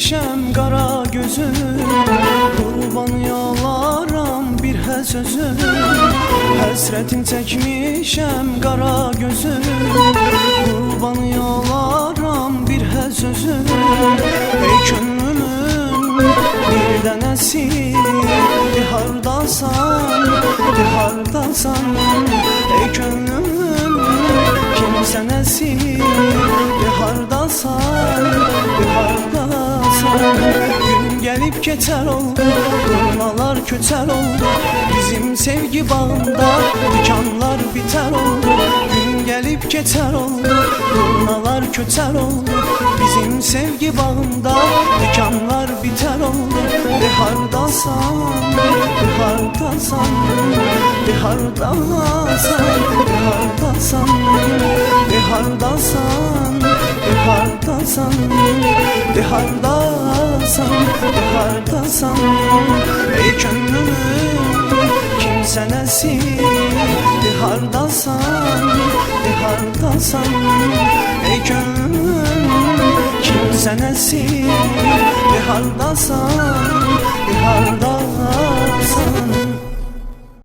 çəkmişəm qara gözüm, qurban yalaram bir sözüm. Həsrətin çəkmişəm qara gözüm, qurban yalaram bir sözüm. Ey könlümün bir dənəsi, hardasan, hardasan. Ey könlümün kimsə nəsir, hardasan, hardasan. Gün gəlib keçər oldu, durmalar köçər oldu, bizim sevgi bağında dikanlar bitər oldu. Gün gəlib keçər oldu, durmalar köçər oldu, bizim sevgi bağında dikanlar bitər oldu. Hardasan, hardasan, hardasan, hardasan, hardasan, hardasan, hardasan, hardasan. Ey könlümün kimsə nəsir, hardasan, hardasan. Ey könlümün kimsə nəsir, hardasan, hardasan.